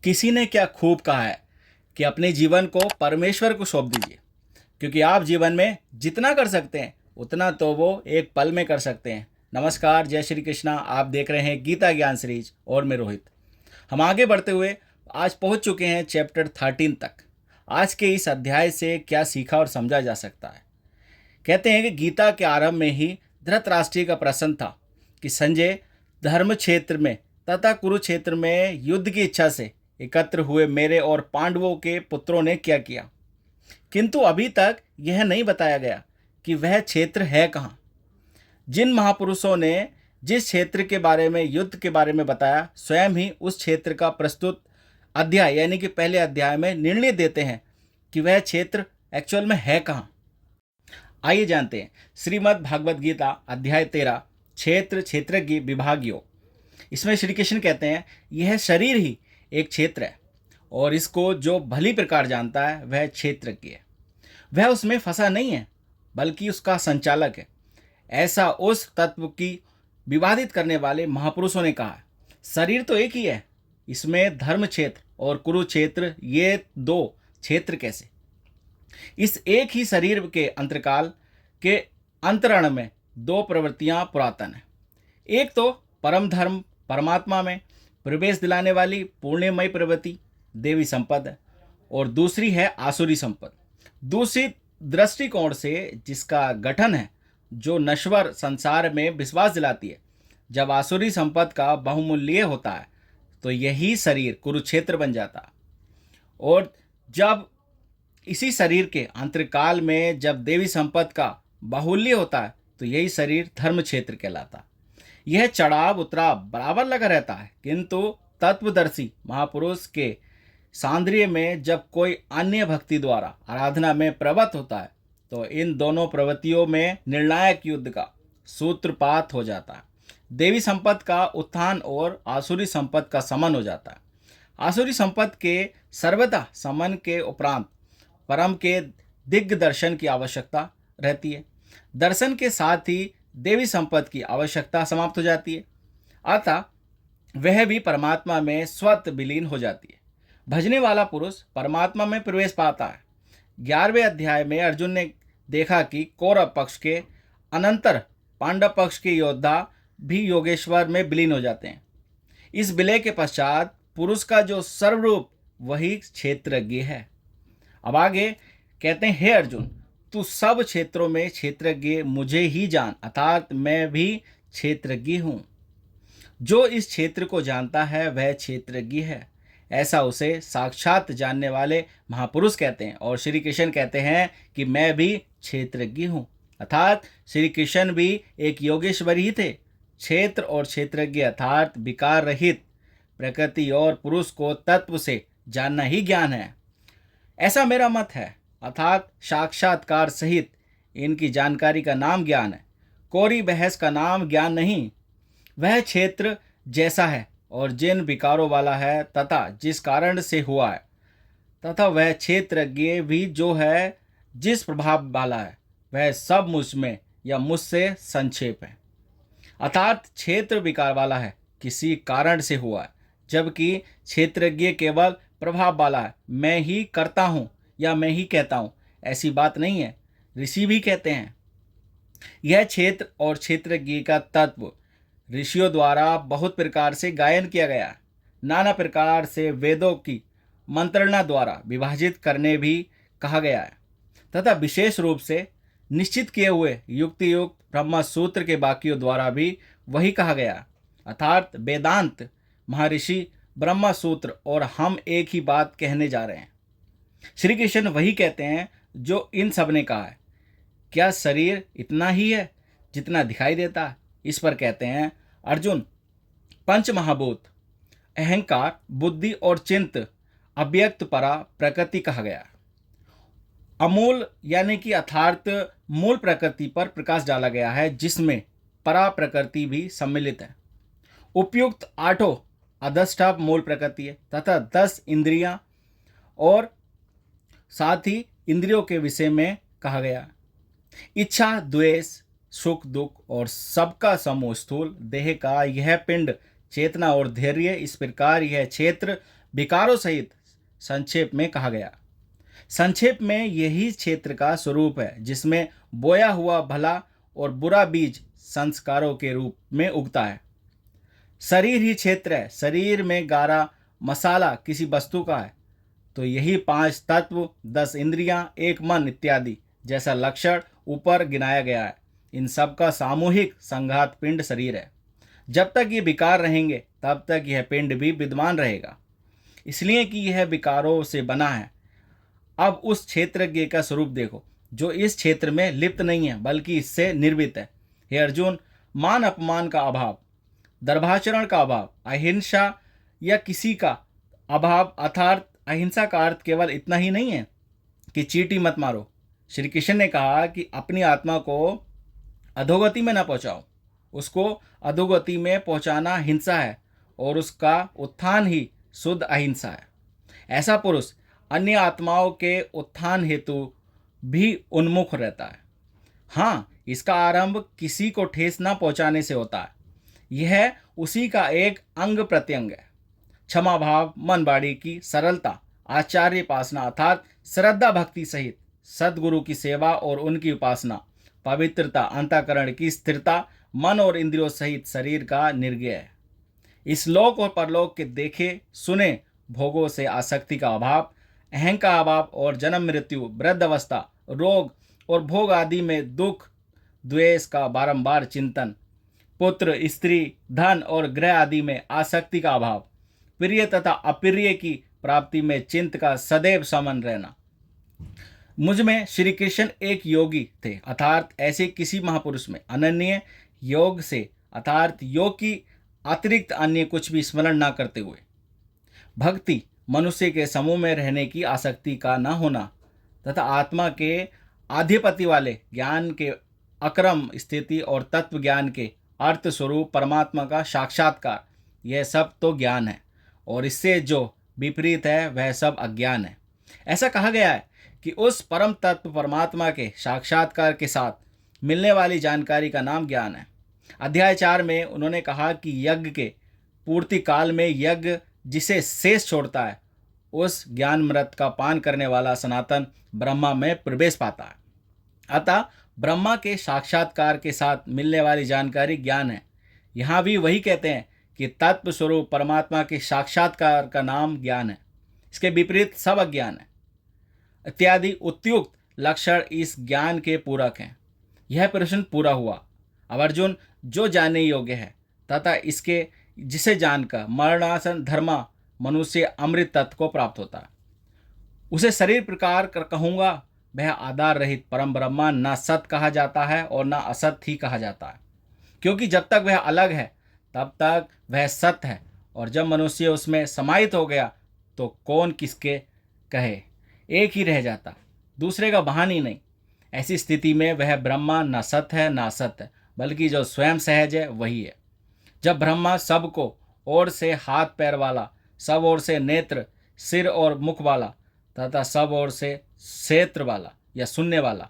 किसी ने क्या खूब कहा है कि अपने जीवन को परमेश्वर को सौंप दीजिए, क्योंकि आप जीवन में जितना कर सकते हैं उतना तो वो एक पल में कर सकते हैं। नमस्कार, जय श्री कृष्णा। आप देख रहे हैं गीता ज्ञान सीरीज और मैं रोहित। हम आगे बढ़ते हुए आज पहुंच चुके हैं चैप्टर 13 तक। आज के इस अध्याय से क्या सीखा और समझा जा सकता है। कहते हैं कि गीता के आरंभ में ही धृतराष्ट्र का प्रश्न था कि संजय, धर्म क्षेत्र में तथा कुरुक्षेत्र में युद्ध की इच्छा से एकत्र हुए मेरे और पांडवों के पुत्रों ने क्या किया, किंतु अभी तक यह नहीं बताया गया कि वह क्षेत्र है कहाँ। जिन महापुरुषों ने जिस क्षेत्र के बारे में, युद्ध के बारे में बताया, स्वयं ही उस क्षेत्र का प्रस्तुत अध्याय यानी कि पहले अध्याय में निर्णय देते हैं कि वह क्षेत्र एक्चुअल में है कहाँ। आइए जानते हैं श्रीमद् भागवत गीता अध्याय 13 क्षेत्र क्षेत्रज्ञ विभागयों। इसमें श्री कृष्ण कहते हैं यह शरीर ही एक क्षेत्र है और इसको जो भली प्रकार जानता है वह क्षेत्रज्ञ है। वह उसमें फंसा नहीं है बल्कि उसका संचालक है। ऐसा उस तत्व की विवादित करने वाले महापुरुषों ने कहा है। शरीर तो एक ही है, इसमें धर्म क्षेत्र और कुरुक्षेत्र ये दो क्षेत्र कैसे। इस एक ही शरीर के अंतरकाल के अंतरण में दो प्रवृत्तियां पुरातन हैं। एक तो परम धर्म परमात्मा में प्रवेश दिलाने वाली पुण्यमयी प्रवृत्ति देवी संपद है और दूसरी है आसुरी संपद। दूसरी दृष्टिकोण से जिसका गठन है जो नश्वर संसार में विश्वास दिलाती है। जब आसुरी संपद का बहुमूल्य होता है तो यही शरीर कुरुक्षेत्र बन जाता है और जब इसी शरीर के अंतकाल में जब देवी संपद का बाहुल्य होता है तो यही शरीर धर्म क्षेत्र कहलाता है। यह चढ़ाव उतराव बराबर लगा रहता है, किंतु तत्वदर्शी महापुरुष के सांद्रिय में जब कोई अन्य भक्ति द्वारा आराधना में प्रवृत्त होता है तो इन दोनों प्रवृत्तियों में निर्णायक युद्ध का सूत्रपात हो जाता है। देवी संपद का उत्थान और आसुरी संपद का समन हो जाता है। आसुरी संपद के सर्वदा समन के उपरांत परम के दिग्दर्शन की आवश्यकता रहती है। दर्शन के साथ ही देवी संपद की आवश्यकता समाप्त हो जाती है, अतः वह भी परमात्मा में स्वतः विलीन हो जाती है। भजने वाला पुरुष परमात्मा में प्रवेश पाता है। 11वें अध्याय में अर्जुन ने देखा कि कौरव पक्ष के अनंतर पांडव पक्ष के योद्धा भी योगेश्वर में विलीन हो जाते हैं। इस विलय के पश्चात पुरुष का जो सर्वरूप वही क्षेत्रज्ञ है। अब आगे कहते हैं, हे अर्जुन, तू सब क्षेत्रों में क्षेत्रज्ञ मुझे ही जान, अर्थात मैं भी क्षेत्रज्ञ हूँ। जो इस क्षेत्र को जानता है वह क्षेत्रज्ञ है, ऐसा उसे साक्षात जानने वाले महापुरुष कहते हैं। और श्री कृष्ण कहते हैं कि मैं भी क्षेत्रज्ञ हूँ, अर्थात श्री कृष्ण भी एक योगेश्वर ही थे। क्षेत्र और क्षेत्रज्ञ अर्थात विकार रहित प्रकृति और पुरुष को तत्व से जानना ही ज्ञान है, ऐसा मेरा मत है। अर्थात साक्षात्कार सहित इनकी जानकारी का नाम ज्ञान है, कोरी बहस का नाम ज्ञान नहीं। वह क्षेत्र जैसा है और जिन विकारों वाला है तथा जिस कारण से हुआ है, तथा वह क्षेत्रज्ञ भी जो है जिस प्रभाव वाला है, वह सब मुझ में या मुझसे संक्षेप है। अर्थात क्षेत्र विकार वाला है, किसी कारण से हुआ है, जबकि क्षेत्रज्ञ केवल प्रभाव वाला है। मैं ही करता हूँ या मैं ही कहता हूँ, ऐसी बात नहीं है। ऋषि भी कहते हैं। यह क्षेत्र और क्षेत्रज्ञ का तत्व ऋषियों द्वारा बहुत प्रकार से गायन किया गया है। नाना प्रकार से वेदों की मंत्रणा द्वारा विभाजित करने भी कहा गया है तथा विशेष रूप से निश्चित किए हुए युक्ति युक्त ब्रह्म सूत्र के बाकियों द्वारा भी वही कहा गया है। अर्थात वेदांत, महर्षि, ब्रह्म सूत्र और हम एक ही बात कहने जा रहे हैं। श्री कृष्ण वही कहते हैं जो इन सब ने कहा है। क्या शरीर इतना ही है जितना दिखाई देता है? इस पर कहते हैं, अर्जुन, पंच महाभूत अहंकार, बुद्धि और चिंत अव्यक्त परा प्रकृति कहा गया। अमूल यानी कि अर्थात मूल प्रकृति पर प्रकाश डाला गया है, जिसमें परा प्रकृति भी सम्मिलित है। उपयुक्त आठों अधष्टा मूल प्रकृति है तथा 10 इंद्रियां और साथ ही इंद्रियों के विषय में कहा गया। इच्छा, द्वेष, सुख दुख और सबका समूह स्थूल देह का यह पिंड, चेतना और धैर्य, इस प्रकार यह क्षेत्र विकारों सहित संक्षेप में कहा गया। संक्षेप में यही क्षेत्र का स्वरूप है जिसमें बोया हुआ भला और बुरा बीज संस्कारों के रूप में उगता है। शरीर ही क्षेत्र है, शरीर में गारा मसाला किसी वस्तु का है, तो यही 5 तत्व, 10 इंद्रियां, एक मन इत्यादि जैसा लक्षण ऊपर गिनाया गया है, इन सब का सामूहिक संघात पिंड शरीर है। जब तक ये विकार रहेंगे तब तक यह पिंड भी विद्यमान रहेगा, इसलिए कि यह विकारों से बना है। अब उस क्षेत्रज्ञ का स्वरूप देखो जो इस क्षेत्र में लिप्त नहीं है बल्कि इससे निर्मित है। हे अर्जुन, मान अपमान का अभाव, दर्भाचरण का अभाव, अहिंसा या किसी का अभाव, अर्थात अहिंसा का अर्थ केवल इतना ही नहीं है कि चींटी मत मारो। श्री कृष्ण ने कहा कि अपनी आत्मा को अधोगति में न पहुंचाओ, उसको अधोगति में पहुंचाना हिंसा है और उसका उत्थान ही शुद्ध अहिंसा है। ऐसा पुरुष अन्य आत्माओं के उत्थान हेतु भी उन्मुख रहता है। हाँ, इसका आरंभ किसी को ठेस न पहुंचाने से होता है, यह उसी का एक अंग प्रत्यंग है। क्षमा भाव, मन वाणी की सरलता, आचार्य उपासना अर्थात श्रद्धा भक्ति सहित सद्गुरु की सेवा और उनकी उपासना, पवित्रता, अंतःकरण की स्थिरता, मन और इंद्रियों सहित शरीर का निर्गय है। इस लोक और परलोक के देखे सुने भोगों से आसक्ति का अभाव, अहंकार का अभाव और जन्म मृत्यु, वृद्ध अवस्था, रोग और भोग आदि में दुख द्वेष का बारंबार चिंतन, पुत्र, स्त्री, धन और ग्रह आदि में आसक्ति का अभाव, प्रिय तथा अप्रिय की प्राप्ति में चिंत का सदैव समन रहना। मुझ में श्री कृष्ण एक योगी थे, अर्थात ऐसे किसी महापुरुष में अनन्य योग से, अर्थात योग की अतिरिक्त अन्य कुछ भी स्मरण न करते हुए, भक्ति, मनुष्य के समूह में रहने की आसक्ति का न होना तथा आत्मा के आधिपत्य वाले ज्ञान के अक्रम स्थिति और तत्व ज्ञान के अर्थ स्वरूप परमात्मा का साक्षात्कार, यह सब तो ज्ञान है और इससे जो विपरीत है वह सब अज्ञान है। ऐसा कहा गया है कि उस परम तत्व परमात्मा के साक्षात्कार के साथ मिलने वाली जानकारी का नाम ज्ञान है। अध्याय 4 में उन्होंने कहा कि यज्ञ के पूर्ति काल में यज्ञ जिसे शेष छोड़ता है उस ज्ञान मृत का पान करने वाला सनातन ब्रह्मा में प्रवेश पाता है। अतः ब्रह्मा के साक्षात्कार के साथ मिलने वाली जानकारी ज्ञान है। यहाँ भी वही कहते हैं कि तत्व स्वरूप परमात्मा के साक्षात्कार का नाम ज्ञान है, इसके विपरीत सब अज्ञान है इत्यादि उपयुक्त लक्षण इस ज्ञान के पूरक हैं। यह प्रश्न पूरा हुआ। अब अर्जुन, जो जानने योग्य है तथा इसके जिसे जानकर मरणासन धर्मा मनुष्य अमृत तत्व को प्राप्त होता है, उसे शरीर प्रकार कर कहूँगा, वह आधार रहित परम ब्रह्मा न सत कहा जाता है और न असत ही कहा जाता है, क्योंकि जब तक वह अलग है तब तक वह सत्य है और जब मनुष्य उसमें समाहित हो गया तो कौन किसके कहे, एक ही रह जाता, दूसरे का भान ही नहीं। ऐसी स्थिति में वह ब्रह्मा न सत्य है न असत है, बल्कि जो स्वयं सहज है वही है। जब ब्रह्मा सबको ओर से हाथ पैर वाला, सब ओर से नेत्र, सिर और मुख वाला तथा सब ओर से क्षेत्र वाला या सुनने वाला,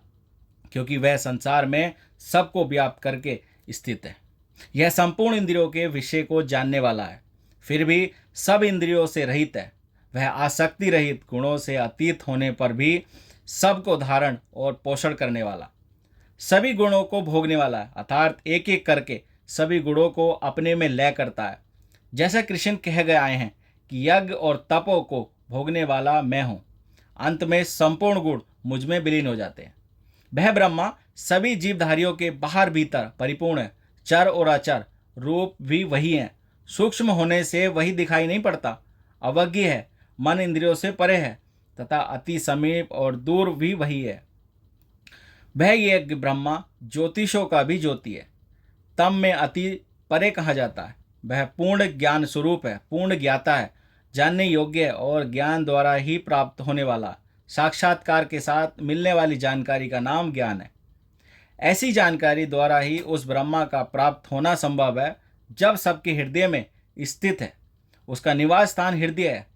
क्योंकि वह संसार में सबको व्याप्त करके स्थित है, यह संपूर्ण इंद्रियों के विषय को जानने वाला है, फिर भी सब इंद्रियों से रहित है, वह आसक्ति रहित, गुणों से अतीत होने पर भी सबको धारण और पोषण करने वाला, सभी गुणों को भोगने वाला है, अर्थात एक एक करके सभी गुणों को अपने में लय करता है। जैसा कृष्ण कह गए आए हैं कि यज्ञ और तपों को भोगने वाला मैं हूँ, अंत में संपूर्ण गुण मुझ में विलीन हो जाते हैं। वह ब्रह्मा सभी जीवधारियों के बाहर भीतर परिपूर्ण है, चर और अचर रूप भी वही है, सूक्ष्म होने से वही दिखाई नहीं पड़ता, अवज्ञ है, मन इंद्रियों से परे है तथा अति समीप और दूर भी वही है। वह यज्ञ ब्रह्मा ज्योतिषों का भी ज्योति है, तम में अति परे कहा जाता है। वह पूर्ण ज्ञान स्वरूप है, पूर्ण ज्ञाता है, जानने योग्य है और ज्ञान द्वारा ही प्राप्त होने वाला, साक्षात्कार के साथ मिलने वाली जानकारी का नाम ज्ञान है। ऐसी जानकारी द्वारा ही उस ब्रह्मा का प्राप्त होना संभव है जब सबके हृदय में स्थित है। उसका निवास स्थान हृदय है,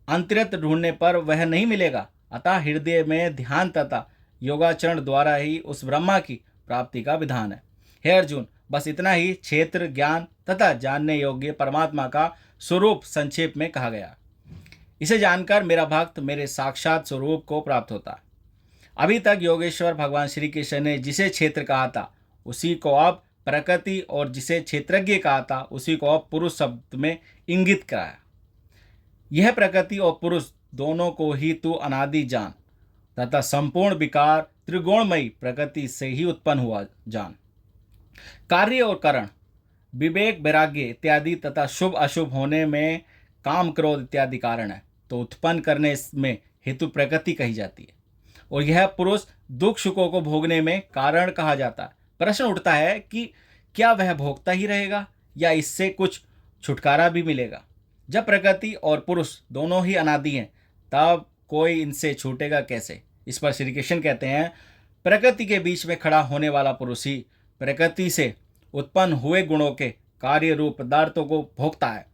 अंतरत ढूंढने पर वह नहीं मिलेगा, अतः हृदय में ध्यान तथा योगाचरण द्वारा ही उस ब्रह्मा की प्राप्ति का विधान है। हे अर्जुन, बस इतना ही क्षेत्र, ज्ञान तथा जानने योग्य परमात्मा का स्वरूप संक्षेप में कहा गया। इसे जानकर मेरा भक्त मेरे साक्षात स्वरूप को प्राप्त होता है। अभी तक योगेश्वर भगवान श्री कृष्ण ने जिसे क्षेत्र कहा था उसी को अब प्रकृति, और जिसे क्षेत्रज्ञ कहा था उसी को अब पुरुष शब्द में इंगित कराया। यह प्रकृति और पुरुष दोनों को ही तू अनादि जान, तथा संपूर्ण विकार त्रिगुणमयी प्रकृति से ही उत्पन्न हुआ जान। कार्य और कारण, विवेक वैराग्य इत्यादि तथा शुभ अशुभ होने में काम क्रोध इत्यादि कारण है, तो उत्पन्न करने में हेतु प्रकृति कही जाती है। और यह पुरुष दुख सुखों को भोगने में कारण कहा जाता है। प्रश्न उठता है कि क्या वह भोगता ही रहेगा या इससे कुछ छुटकारा भी मिलेगा? जब प्रकृति और पुरुष दोनों ही अनादि हैं, तब कोई इनसे छूटेगा कैसे? इस पर श्री कृष्ण कहते हैं, प्रकृति के बीच में खड़ा होने वाला पुरुष ही प्रकृति से उत्पन्न हुए गुणों के कार्य रूप पदार्थों को भोगता है,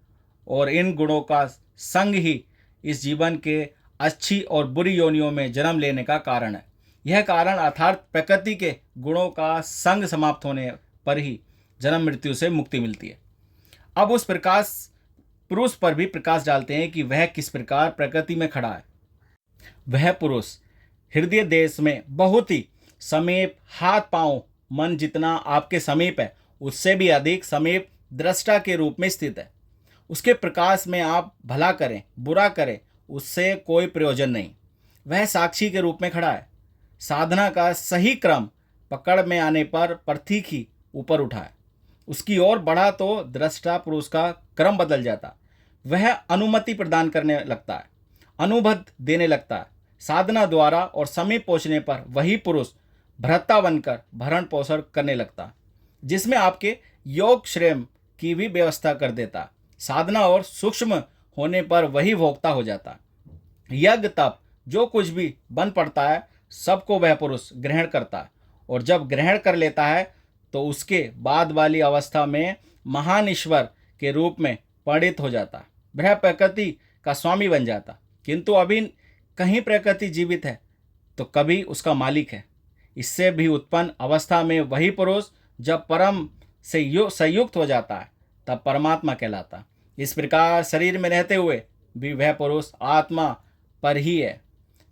और इन गुणों का संग ही इस जीवन के अच्छी और बुरी योनियों में जन्म लेने का कारण है। यह कारण अर्थात प्रकृति के गुणों का संग समाप्त होने पर ही जन्म मृत्यु से मुक्ति मिलती है। अब उस प्रकाश पुरुष पर भी प्रकाश डालते हैं कि वह किस प्रकार प्रकृति में खड़ा है। वह पुरुष हृदय देश में बहुत ही समीप, हाथ पांव मन जितना आपके समीप है उससे भी अधिक समीप दृष्टा के रूप में स्थित है। उसके प्रकाश में आप भला करें बुरा करें उससे कोई प्रयोजन नहीं। वह साक्षी के रूप में खड़ा है। साधना का सही क्रम पकड़ में आने पर पर्थी ही ऊपर उठा है, उसकी ओर बढ़ा तो दृष्टा पुरुष का क्रम बदल जाता। वह अनुमति प्रदान करने लगता है, अनुबंध देने लगता है। साधना द्वारा और समीप पहुंचने पर वही पुरुष भ्रता बनकर भरण पोषण करने लगता, जिसमें आपके योग श्रेम की भी व्यवस्था कर देता। साधना और सूक्ष्म होने पर वही भोक्ता हो जाता। यज्ञ तप जो कुछ भी बन पड़ता है सबको वह पुरुष ग्रहण करता है, और जब ग्रहण कर लेता है तो उसके बाद वाली अवस्था में महान ईश्वर के रूप में परिणित हो जाता। वह प्रकृति का स्वामी बन जाता। किंतु अभी कहीं प्रकृति जीवित है तो कभी उसका मालिक है। इससे भी उत्पन्न अवस्था में वही पुरुष जब परम से संयुक्त हो जाता है तब परमात्मा कहलाता। इस प्रकार शरीर में रहते हुए भी वह पुरुष आत्मा पर ही है,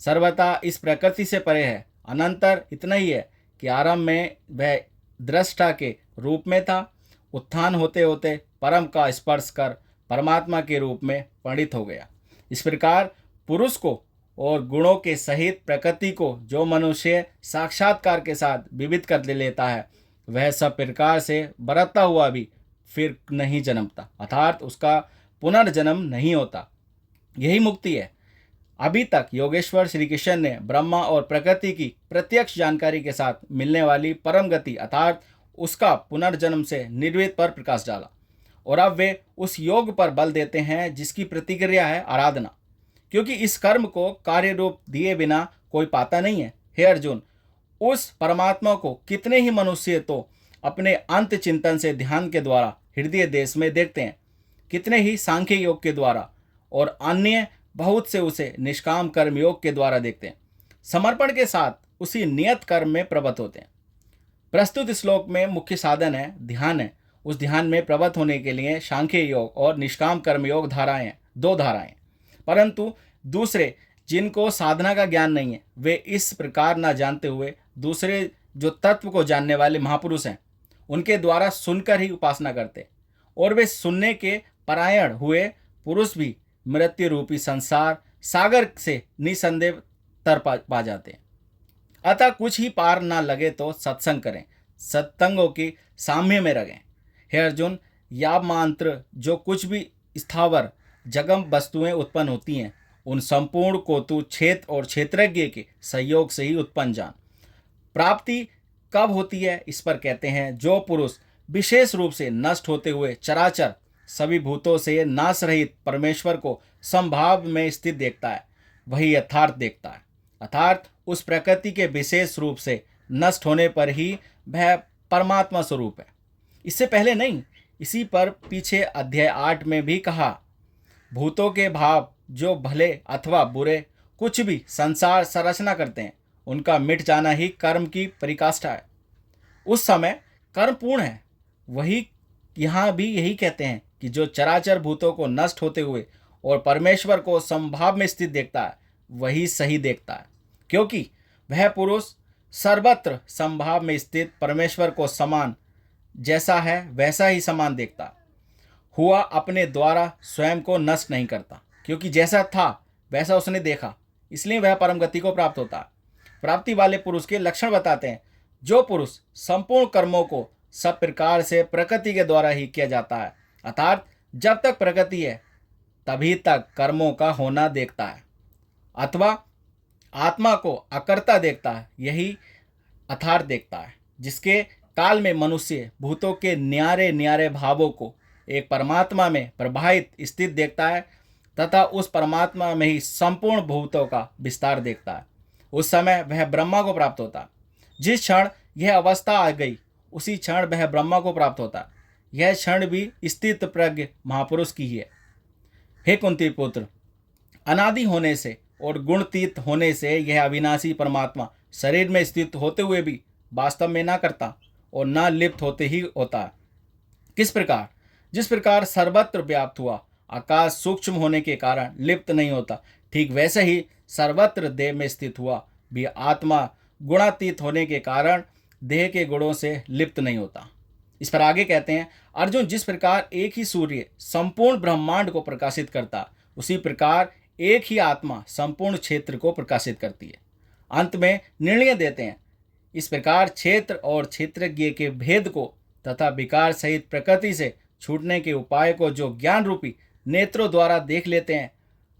सर्वथा इस प्रकृति से परे है। अनंतर इतना ही है कि आरंभ में वह दृष्टा के रूप में था, उत्थान होते होते परम का स्पर्श कर परमात्मा के रूप में परिणित हो गया। इस प्रकार पुरुष को और गुणों के सहित प्रकृति को जो मनुष्य साक्षात्कार के साथ विविध कर लेता है वह सब प्रकार से बरतता हुआ भी फिर नहीं जन्मता, अर्थात उसका पुनर्जन्म नहीं होता। यही मुक्ति है। अभी तक योगेश्वर श्री कृष्ण ने ब्रह्मा और प्रकृति की प्रत्यक्ष जानकारी के साथ मिलने वाली परम गति अर्थात उसका पुनर्जन्म से निर्वेद पर प्रकाश डाला, और अब वे उस योग पर बल देते हैं जिसकी प्रतिक्रिया है आराधना, क्योंकि इस कर्म को कार्य रूप दिए बिना कोई पाता नहीं है। हे अर्जुन, उस परमात्मा को कितने ही मनुष्य तो अपने अंत चिंतन से ध्यान के द्वारा हृदय देश में देखते हैं, कितने ही सांख्य योग के द्वारा, और अन्य बहुत से उसे निष्काम कर्म योग के द्वारा देखते हैं। समर्पण के साथ उसी नियत कर्म में प्रवृत्त होते हैं। प्रस्तुत श्लोक में मुख्य साधन है ध्यान है। उस ध्यान में प्रवृत्त होने के लिए सांख्य योग और निष्काम कर्म योग धाराएं, दो धाराएं, परंतु दूसरे जिनको साधना का ज्ञान नहीं है वे इस प्रकार ना जानते हुए दूसरे जो तत्व को जानने वाले महापुरुष हैं उनके द्वारा सुनकर ही उपासना करते, और वे सुनने के परायण हुए पुरुष भी मृत्यु रूपी संसार सागर से निसंदेह तर पा जाते हैं। अतः कुछ ही पार ना लगे तो सत्संग करें, सत्संगों की साम्य में रहें। हे अर्जुन, या मात्र जो कुछ भी स्थावर जगम वस्तुएं उत्पन्न होती हैं उन संपूर्ण को तू क्षेत्र और क्षेत्रज्ञ के सहयोग से ही उत्पन्न जान। प्राप्ति कब होती है इस पर कहते हैं, जो पुरुष विशेष रूप से नष्ट होते हुए चराचर सभी भूतों से नाश रहित परमेश्वर को संभाव में स्थित देखता है वही यथार्थ देखता है, अर्थात उस प्रकृति के विशेष रूप से नष्ट होने पर ही वह परमात्मा स्वरूप है, इससे पहले नहीं। इसी पर पीछे अध्याय 8 में भी कहा, भूतों के भाव जो भले अथवा बुरे कुछ भी संसार संरचना करते हैं उनका मिट जाना ही कर्म की परिकाष्ठा है। उस समय कर्म पूर्ण है। वही यहाँ भी यही कहते हैं कि जो चराचर भूतों को नष्ट होते हुए और परमेश्वर को समभाव में स्थित देखता है वही सही देखता है, क्योंकि वह पुरुष सर्वत्र समभाव में स्थित परमेश्वर को समान जैसा है वैसा ही समान देखता हुआ अपने द्वारा स्वयं को नष्ट नहीं करता, क्योंकि जैसा था वैसा उसने देखा, इसलिए वह परम गति को प्राप्त होता है। प्राप्ति वाले पुरुष के लक्षण बताते हैं। जो पुरुष संपूर्ण कर्मों को सब प्रकार से प्रकृति के द्वारा ही किया जाता है, अर्थात जब तक प्रकृति है तभी तक कर्मों का होना देखता है, अथवा आत्मा को अकर्ता देखता है, यही अर्थात देखता है, जिसके काल में मनुष्य भूतों के न्यारे न्यारे भावों को एक परमात्मा में प्रभावित स्थित देखता है तथा उस परमात्मा में ही संपूर्ण भूतों का विस्तार देखता है। उस समय वह ब्रह्मा को प्राप्त होता है। जिस क्षण यह अवस्था आ गई उसी क्षण वह ब्रह्मा को प्राप्त होता है। यह क्षण भी स्थित प्रज्ञ महापुरुष की ही है। हे कुंती पुत्र, अनादि होने से और गुणतीत होने से यह अविनाशी परमात्मा शरीर में स्थित होते हुए भी वास्तव में ना करता और ना लिप्त होते ही होता है। किस प्रकार? जिस प्रकार सर्वत्र व्याप्त हुआ आकाश सूक्ष्म होने के कारण लिप्त नहीं होता, ठीक वैसे ही सर्वत्र देह में स्थित हुआ भी आत्मा गुणातीत होने के कारण देह के गुणों से लिप्त नहीं होता। इस पर आगे कहते हैं, अर्जुन, जिस प्रकार एक ही सूर्य संपूर्ण ब्रह्मांड को प्रकाशित करता, उसी प्रकार एक ही आत्मा संपूर्ण क्षेत्र को प्रकाशित करती है। अंत में निर्णय देते हैं, इस प्रकार क्षेत्र और क्षेत्रज्ञ के भेद को तथा विकार सहित प्रकृति से छूटने के उपाय को जो ज्ञान रूपी नेत्रों द्वारा देख लेते हैं,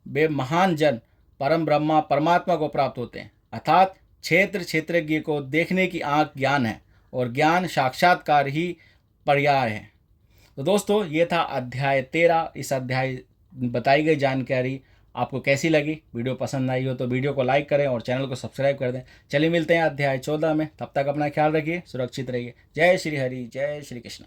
वे महान जन परम ब्रह्मा परमात्मा को प्राप्त होते हैं। अर्थात क्षेत्र क्षेत्रज्ञ को देखने की आंख ज्ञान है और ज्ञान साक्षात्कार ही पर्याय है। तो दोस्तों, ये था अध्याय 13। इस अध्याय बताई गई जानकारी आपको कैसी लगी? वीडियो पसंद आई हो तो वीडियो को लाइक करें और चैनल को सब्सक्राइब कर दें। चलिए मिलते हैं अध्याय 14 में। तब तक अपना ख्याल रखिए, सुरक्षित रहिए। जय श्री हरि, जय श्री कृष्ण।